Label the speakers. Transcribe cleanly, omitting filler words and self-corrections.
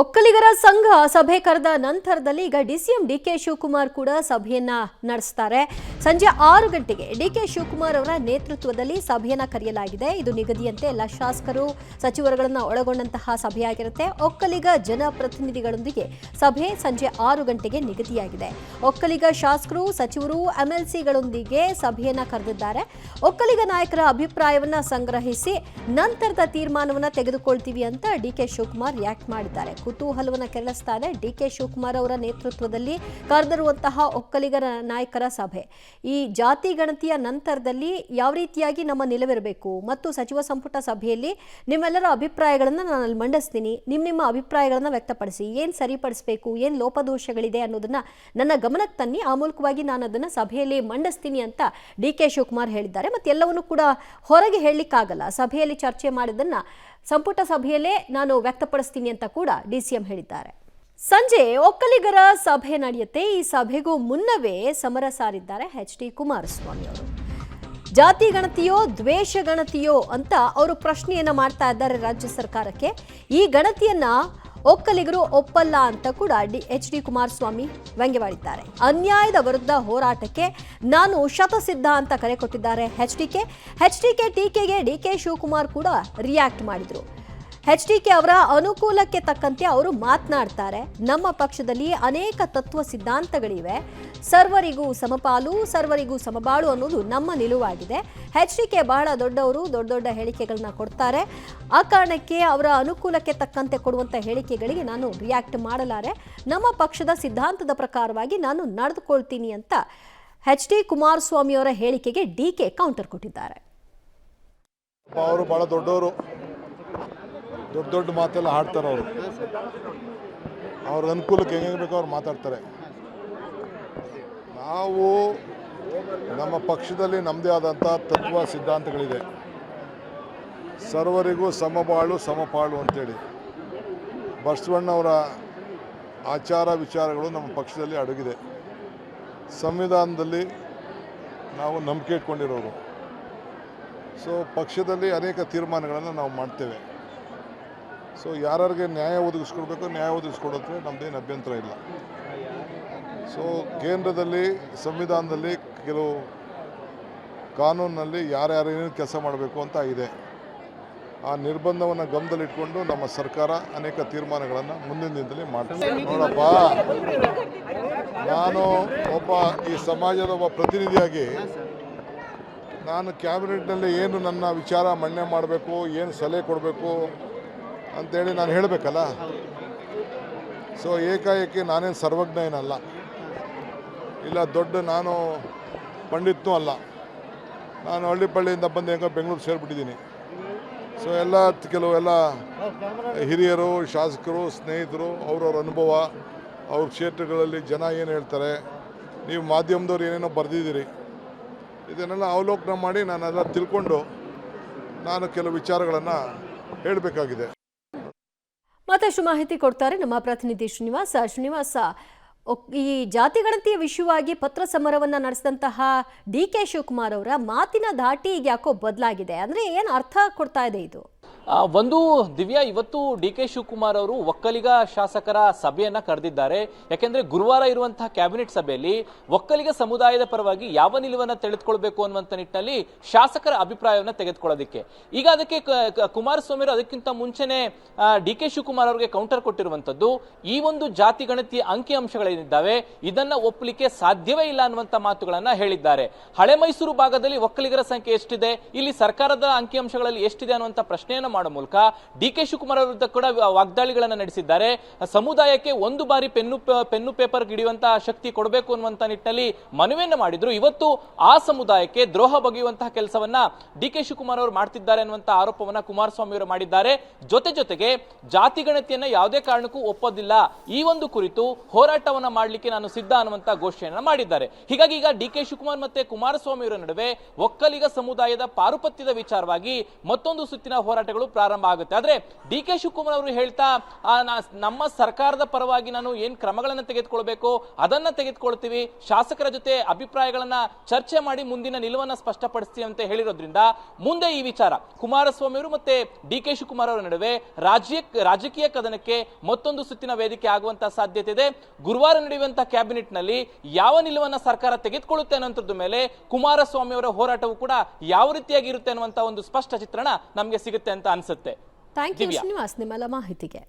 Speaker 1: ಒಕ್ಕಲಿಗರ ಸಂಘ ಸಭೆ ಕರೆದ ನಂತರದಲ್ಲಿ ಈಗ ಡಿಸಿಎಂ ಡಿಕೆ ಶಿವಕುಮಾರ್ ಕೂಡ ಸಭೆಯನ್ನ ನಡೆಸ್ತಾರೆ. ಸಂಜೆ 6 ಗಂಟೆಗೆ ಡಿಕೆ ಶಿವಕುಮಾರ್ ಅವರ ನೇತೃತ್ವದಲ್ಲಿ ಸಭೆಯನ್ನ ಕರೆಯಲಾಗಿದೆ. ಇದು ನಿಗದಿಯಂತೆ ಎಲ್ಲ ಶಾಸಕರು ಸಚಿವರುಗಳನ್ನ ಒಳಗೊಂಡಂತಹ ಸಭೆಯಾಗಿರುತ್ತೆ. ಒಕ್ಕಲಿಗ ಜನಪ್ರತಿನಿಧಿಗಳೊಂದಿಗೆ ಸಭೆ ಸಂಜೆ 6 ಗಂಟೆಗೆ ನಿಗದಿಯಾಗಿದೆ. ಒಕ್ಕಲಿಗ ಶಾಸಕರು ಸಚಿವರು ಎಂಎಲ್ಸಿಗಳೊಂದಿಗೆ ಸಭೆಯನ್ನ ಕರೆದಿದ್ದಾರೆ. ಒಕ್ಕಲಿಗ ನಾಯಕರ ಅಭಿಪ್ರಾಯವನ್ನ ಸಂಗ್ರಹಿಸಿ ನಂತರದ ತೀರ್ಮಾನವನ್ನ ತೆಗೆದುಕೊಳ್ತೀವಿ ಅಂತ ಡಿಕೆ ಶಿವಕುಮಾರ್ ರಿಯಾಕ್ಟ್ ಮಾಡಿದ್ದಾರೆ. ಕುತೂಹಲವನ್ನು ಕೆರಳಿಸ್ತಾ ಇದೆ ಡಿಕೆ ಶಿವಕುಮಾರ್ ಅವರ ನೇತೃತ್ವದಲ್ಲಿ ಕರೆದಿರುವಂತಹ ಒಕ್ಕಲಿಗರ ನಾಯಕರ ಸಭೆ. ಈ ಜಾತಿ ಗಣತಿಯ ನಂತರದಲ್ಲಿ ಯಾವ ರೀತಿಯಾಗಿ ನಮ್ಮ ನಿಲುವಿರಬೇಕು ಮತ್ತು ಸಚಿವ ಸಂಪುಟ ಸಭೆಯಲ್ಲಿ ನಿಮ್ಮೆಲ್ಲರ ಅಭಿಪ್ರಾಯಗಳನ್ನು ನಾನು ಅಲ್ಲಿ ಮಂಡಿಸ್ತೀನಿ, ನಿಮ್ಮ ಅಭಿಪ್ರಾಯಗಳನ್ನು ವ್ಯಕ್ತಪಡಿಸಿ, ಏನು ಸರಿಪಡಿಸಬೇಕು, ಏನು ಲೋಪದೋಷಗಳಿದೆ ಅನ್ನೋದನ್ನ ನನ್ನ ಗಮನಕ್ಕೆ ತನ್ನಿ, ಆ ಮೂಲಕವಾಗಿ ನಾನು ಅದನ್ನು ಸಭೆಯಲ್ಲಿ ಮಂಡಿಸ್ತೀನಿ ಅಂತ ಡಿಕೆ ಶಿವಕುಮಾರ್ ಹೇಳಿದ್ದಾರೆ. ಮತ್ತು ಎಲ್ಲವನ್ನೂ ಕೂಡ ಹೊರಗೆ ಹೇಳಲಿಕ್ಕಾಗಲ್ಲ, ಸಭೆಯಲ್ಲಿ ಚರ್ಚೆ ಮಾಡಿದ್ದನ್ನ ಸಂಪುಟ ಸಭೆಯಲ್ಲೇ ನಾನು ವ್ಯಕ್ತಪಡಿಸ್ತೀನಿ ಅಂತ ಕೂಡ ಡಿಸಿಎಂ ಹೇಳಿದ್ದಾರೆ. ಸಂಜೆ ಒಕ್ಕಲಿಗರ ಸಭೆ ನಡೆಯುತ್ತೆ. ಈ ಸಭೆಗೂ ಮುನ್ನವೇ ಸಮರ ಸಾರಿದ್ದಾರೆ ಎಚ್.ಡಿ. ಕುಮಾರಸ್ವಾಮಿ ಅವರು. ಜಾತಿ ಗಣತಿಯೋ ದ್ವೇಷ ಗಣತಿಯೋ ಅಂತ ಅವರು ಪ್ರಶ್ನೆಯನ್ನ ಮಾಡ್ತಾ ಇದ್ದಾರೆ ರಾಜ್ಯ ಸರ್ಕಾರಕ್ಕೆ. ಈ ಗಣತಿಯನ್ನ ಒಕ್ಕಲಿಗರು ಒಪ್ಪಲ್ಲ ಅಂತ ಕೂಡ ಎಚ್.ಡಿ. ಕುಮಾರಸ್ವಾಮಿ ವ್ಯಂಗ್ಯವಾಡಿದ್ದಾರೆ. ಅನ್ಯಾಯದ ವಿರುದ್ಧ ಹೋರಾಟಕ್ಕೆ ನಾನು ಶತಸಿದ್ಧ ಅಂತ ಕರೆ ಕೊಟ್ಟಿದ್ದಾರೆ ಎಚ್ಡಿಕೆ ಟೀಕೆಗೆ ಡಿಕೆ ಶಿವಕುಮಾರ್ ಕೂಡ ರಿಯಾಕ್ಟ್ ಮಾಡಿದ್ರು. ಎಚ್ಡಿಕೆ ಅವರ ಅನುಕೂಲಕ್ಕೆ ತಕ್ಕಂತೆ ಅವರು ಮಾತನಾಡ್ತಾರೆ. ನಮ್ಮ ಪಕ್ಷದಲ್ಲಿ ಅನೇಕ ತತ್ವ ಸಿದ್ಧಾಂತಗಳಿವೆ, ಸರ್ವರಿಗೂ ಸಮಪಾಲು ಸರ್ವರಿಗೂ ಸಮಬಾಳು ಅನ್ನೋದು ನಮ್ಮ ನಿಲುವಾಗಿದೆ. ಎಚ್ಡಿಕೆ ಬಹಳ ದೊಡ್ಡವರು, ದೊಡ್ಡ ದೊಡ್ಡ ಹೇಳಿಕೆಗಳನ್ನ ಕೊಡ್ತಾರೆ. ಆ ಕಾರಣಕ್ಕೆ ಅವರ ಅನುಕೂಲಕ್ಕೆ ತಕ್ಕಂತೆ ಕೊಡುವಂಥ ಹೇಳಿಕೆಗಳಿಗೆ ನಾನು ರಿಯಾಕ್ಟ್ ಮಾಡಲಾರೆ. ನಮ್ಮ ಪಕ್ಷದ ಸಿದ್ಧಾಂತದ ಪ್ರಕಾರವಾಗಿ ನಾನು ನಡೆದುಕೊಳ್ತೀನಿ ಅಂತ ಎಚ್.ಡಿ. ಕುಮಾರಸ್ವಾಮಿ ಅವರ ಹೇಳಿಕೆಗೆ ಡಿಕೆ ಕೌಂಟರ್ ಕೊಟ್ಟಿದ್ದಾರೆ.
Speaker 2: ಅವರು ಬಹಳ ದೊಡ್ಡವರು, ದೊಡ್ಡ ಮಾತೆಲ್ಲ ಹಾಡ್ತಾರೆ. ಅವ್ರ ಅನುಕೂಲಕ್ಕೆ ಹೆಂಗೆ ಬೇಕೋ ಅವ್ರು ಮಾತಾಡ್ತಾರೆ. ನಾವು ನಮ್ಮ ಪಕ್ಷದಲ್ಲಿ ನಮ್ಮದೇ ಆದಂಥ ತತ್ವ ಸಿದ್ಧಾಂತಗಳಿದೆ. ಸರ್ವರಿಗೂ ಸಮಬಾಳು ಸಮಪಾಳು ಅಂತೇಳಿ ಬಸವಣ್ಣವರ ಆಚಾರ ವಿಚಾರಗಳು ನಮ್ಮ ಪಕ್ಷದಲ್ಲಿ ಅಡಗಿದೆ. ಸಂವಿಧಾನದಲ್ಲಿ ನಾವು ನಂಬಿಕೆ ಇಟ್ಕೊಂಡಿರೋರು. ಸೊ ಪಕ್ಷದಲ್ಲಿ ಅನೇಕ ತೀರ್ಮಾನಗಳನ್ನು ನಾವು ಮಾಡ್ತೇವೆ. ಸೊ ಯಾರಿಗೆ ನ್ಯಾಯ ಒದಗಿಸ್ಕೊಡ್ಬೇಕು ನ್ಯಾಯ ಒದಗಿಸ್ಕೊಡೋದ್ರೆ ನಮ್ಮದೇನು ಅಭ್ಯಂತರ ಇಲ್ಲ. ಸೊ ಕೇಂದ್ರದಲ್ಲಿ ಸಂವಿಧಾನದಲ್ಲಿ ಕೆಲವು ಕಾನೂನಿನಲ್ಲಿ ಯಾರ್ಯಾರು ಏನೇನು ಕೆಲಸ ಮಾಡಬೇಕು ಅಂತ ಇದೆ. ಆ ನಿರ್ಬಂಧವನ್ನು ಗಮನದಲ್ಲಿಟ್ಕೊಂಡು ನಮ್ಮ ಸರ್ಕಾರ ಅನೇಕ ತೀರ್ಮಾನಗಳನ್ನು ಮುಂದಿನ ದಿನದಲ್ಲಿ ಮಾಡ್ತೀವಿ. ನೋಡಪ್ಪ, ನಾನು ಒಬ್ಬ ಈ ಸಮಾಜದ ಒಬ್ಬ ಪ್ರತಿನಿಧಿಯಾಗಿ ನಾನು ಕ್ಯಾಬಿನೆಟ್ನಲ್ಲಿ ಏನು ನನ್ನ ವಿಚಾರ ಮಂಡನೆ ಮಾಡಬೇಕು, ಏನು ಸಲಹೆ ಕೊಡಬೇಕು ಅಂಥೇಳಿ ನಾನು ಹೇಳಬೇಕಲ್ಲ. ಸೊ ಏಕಾಏಕಿ ನಾನೇನು ಸರ್ವಜ್ಞ ಏನಲ್ಲ, ಇಲ್ಲ ದೊಡ್ಡ ನಾನು ಪಂಡಿತನೂ ಅಲ್ಲ. ನಾನು ಹಳ್ಳಿಪಳ್ಳಿಯಿಂದ ಬಂದು ಹೆಂಗೋ ಬೆಂಗಳೂರು ಸೇರಿಬಿಟ್ಟಿದ್ದೀನಿ. ಸೊ ಕೆಲವೆಲ್ಲ ಹಿರಿಯರು, ಶಾಸಕರು, ಸ್ನೇಹಿತರು, ಅವ್ರವ್ರ ಅನುಭವ, ಅವ್ರ ಕ್ಷೇತ್ರಗಳಲ್ಲಿ ಜನ ಏನು ಹೇಳ್ತಾರೆ, ನೀವು ಮಾಧ್ಯಮದವ್ರು ಏನೇನೋ ಬರೆದಿದ್ದೀರಿ, ಇದನ್ನೆಲ್ಲ ಅವಲೋಕನ ಮಾಡಿ ನಾನೆಲ್ಲ ತಿಳ್ಕೊಂಡು ನಾನು ಕೆಲವು ವಿಚಾರಗಳನ್ನು ಹೇಳಬೇಕಾಗಿದೆ.
Speaker 1: ಮತ್ತಷ್ಟು ಮಾಹಿತಿ ಕೊಡ್ತಾರೆ ನಮ್ಮ ಪ್ರತಿನಿಧಿ ಶ್ರೀನಿವಾಸ. ಈ ಜಾತಿ ಗಣತಿಯ ವಿಷಯವಾಗಿ ಪತ್ರ ಸಮರವನ್ನ ನಡೆಸಿದಂತಹ ಡಿಕೆ ಶಿವಕುಮಾರ್ ಅವರ ಮಾತಿನ ಧಾಟಿ ಈಗ ಯಾಕೋ ಬದಲಾಗಿದೆ, ಅಂದ್ರೆ ಏನು ಅರ್ಥ ಕೊಡ್ತಾ ಇದೆ ಇದು?
Speaker 3: ಒಂದು ದಿವ್ಯಾ, ಇವತ್ತು ಡಿಕೆ ಶಿವಕುಮಾರ್ ಅವರು ಒಕ್ಕಲಿಗ ಶಾಸಕರ ಸಭೆಯನ್ನ ಕರೆದಿದ್ದಾರೆ. ಯಾಕೆಂದ್ರೆ ಗುರುವಾರ ಇರುವಂತಹ ಕ್ಯಾಬಿನೆಟ್ ಸಭೆಯಲ್ಲಿ ಒಕ್ಕಲಿಗ ಸಮುದಾಯದ ಪರವಾಗಿ ಯಾವ ನಿಲುವನ್ನ ತೆಗೆದುಕೊಳ್ಬೇಕು ಅನ್ನುವಂತ ನಿಟ್ಟಿನಲ್ಲಿ ಶಾಸಕರ ಅಭಿಪ್ರಾಯವನ್ನ ತೆಗೆದುಕೊಳ್ಳೋದಕ್ಕೆ ಈಗ ಅದಕ್ಕೆ ಕುಮಾರಸ್ವಾಮಿ ಅವರು ಅದಕ್ಕಿಂತ ಮುಂಚೆನೆ ಡಿಕೆ ಶಿವಕುಮಾರ್ ಅವರಿಗೆ ಕೌಂಟರ್ ಕೊಟ್ಟಿರುವಂತದ್ದು. ಈ ಒಂದು ಜಾತಿ ಗಣತಿಯ ಅಂಕಿ ಅಂಶಗಳೇನಿದ್ದಾವೆ ಇದನ್ನ ಒಪ್ಪಲಿಕ್ಕೆ ಸಾಧ್ಯವೇ ಇಲ್ಲ ಅನ್ನುವಂತ ಮಾತುಗಳನ್ನ ಹೇಳಿದ್ದಾರೆ. ಹಳೆ ಮೈಸೂರು ಭಾಗದಲ್ಲಿ ಒಕ್ಕಲಿಗರ ಸಂಖ್ಯೆ ಎಷ್ಟಿದೆ, ಇಲ್ಲಿ ಸರ್ಕಾರದ ಅಂಕಿ ಅಂಶಗಳಲ್ಲಿ ಎಷ್ಟಿದೆ ಅನ್ನುವಂತ ಪ್ರಶ್ನೆಯನ್ನು ಮಾಡೋ ಮೂಲಕ ಡಿಕೆ ಶಿವಕುಮಾರ್ ವಿರುದ್ಧ ಕೂಡ ವಾಗ್ದಾಳಿಗಳನ್ನು ನಡೆಸಿದ್ದಾರೆ. ಸಮುದಾಯಕ್ಕೆ ಒಂದು ಬಾರಿ ಪೆನ್ನು ಪೇಪರ್ ಹಿಡಿಯುವಂತಹ ಶಕ್ತಿ ಕೊಡಬೇಕು ಅನ್ನುವಂತ ನಿಟ್ಟಿನಲ್ಲಿ ಮನವಿಯನ್ನು ಮಾಡಿದ್ರು. ಇವತ್ತು ಆ ಸಮುದಾಯಕ್ಕೆ ದ್ರೋಹ ಬಗೆಯುವಂತಹ ಕೆಲಸವನ್ನ ಡಿಕೆ ಶಿವಕುಮಾರ್ ಅವರು ಮಾಡ್ತಿದ್ದಾರೆ ಅನ್ನುವಂತ ಆರೋಪವನ್ನ ಕುಮಾರಸ್ವಾಮಿ ಅವರು ಮಾಡಿದ್ದಾರೆ. ಜೊತೆಗೆ ಜಾತಿ ಗಣತಿಯನ್ನ ಯಾವುದೇ ಕಾರಣಕ್ಕೂ ಒಪ್ಪೋದಿಲ್ಲ, ಈ ಒಂದು ಕುರಿತು ಹೋರಾಟವನ್ನ ಮಾಡಲಿಕ್ಕೆ ನಾನು ಸಿದ್ಧ ಅನ್ನುವಂತ ಘೋಷಣೆಯನ್ನ ಮಾಡಿದ್ದಾರೆ. ಹೀಗಾಗಿ ಈಗ ಡಿಕೆ ಶಿವಕುಮಾರ್ ಮತ್ತೆ ಕುಮಾರಸ್ವಾಮಿ ಅವರ ನಡುವೆ ಒಕ್ಕಲಿಗ ಸಮುದಾಯದ ಪಾರುಪತ್ಯದ ವಿಚಾರವಾಗಿ ಮತ್ತೊಂದು ಸುತ್ತಿನ ಹೋರಾಟಗಳು ಪ್ರಾರಂಭ ಆಗುತ್ತೆ. ಆದ್ರೆ ಡಿ ಕೆ ಶಿವಕುಮಾರ್ ಅವರು ಹೇಳ್ತಾ ನಮ್ಮ ಸರ್ಕಾರದ ಪರವಾಗಿ ನಾನು ಏನ್ ಕ್ರಮಗಳನ್ನ ತೆಗೆದುಕೊಳ್ಬೇಕು ಅದನ್ನ ತೆಗೆದುಕೊಳ್ತೀವಿ, ಶಾಸಕರ ಜೊತೆ ಅಭಿಪ್ರಾಯಗಳನ್ನ ಚರ್ಚೆ ಮಾಡಿ ಮುಂದಿನ ನಿಲುವನ್ನ ಸ್ಪಷ್ಟಪಡಿಸ್ತೀವಿ ಅಂತ ಹೇಳಿರೋದ್ರಿಂದ ಮುಂದೆ ಈ ವಿಚಾರ ಕುಮಾರಸ್ವಾಮಿ ಅವರು ಮತ್ತೆ ಡಿ ಕೆ ಶಿವಕುಮಾರ್ ಅವರ ನಡುವೆ ರಾಜಕೀಯ ಕದನಕ್ಕೆ ಮತ್ತೊಂದು ಸುತ್ತಿನ ವೇದಿಕೆ ಆಗುವಂತಹ ಸಾಧ್ಯತೆ ಇದೆ. ಗುರುವಾರ ನಡೆಯುವಂತಹ ಕ್ಯಾಬಿನೆಟ್ ನಲ್ಲಿ ಯಾವ ನಿಲುವನ್ನ ಸರ್ಕಾರ ತೆಗೆದುಕೊಳ್ಳುತ್ತೆ ಅನ್ನೋದ್ರ ಮೇಲೆ ಕುಮಾರಸ್ವಾಮಿ ಅವರ ಹೋರಾಟವು ಕೂಡ ಯಾವ ರೀತಿಯಾಗಿ ಇರುತ್ತೆ ಅನ್ನುವಂತ ಒಂದು ಸ್ಪಷ್ಟ ಚಿತ್ರಣ ನಮಗೆ ಸಿಗುತ್ತೆ ಅಂತ ಅನ್ಸುತ್ತೆ.
Speaker 1: ಥ್ಯಾಂಕ್ ಯು ಶ್ರೀನಿವಾಸ್ ನಿಮ್ಮೆಲ್ಲ ಮಾಹಿತಿಗೆ.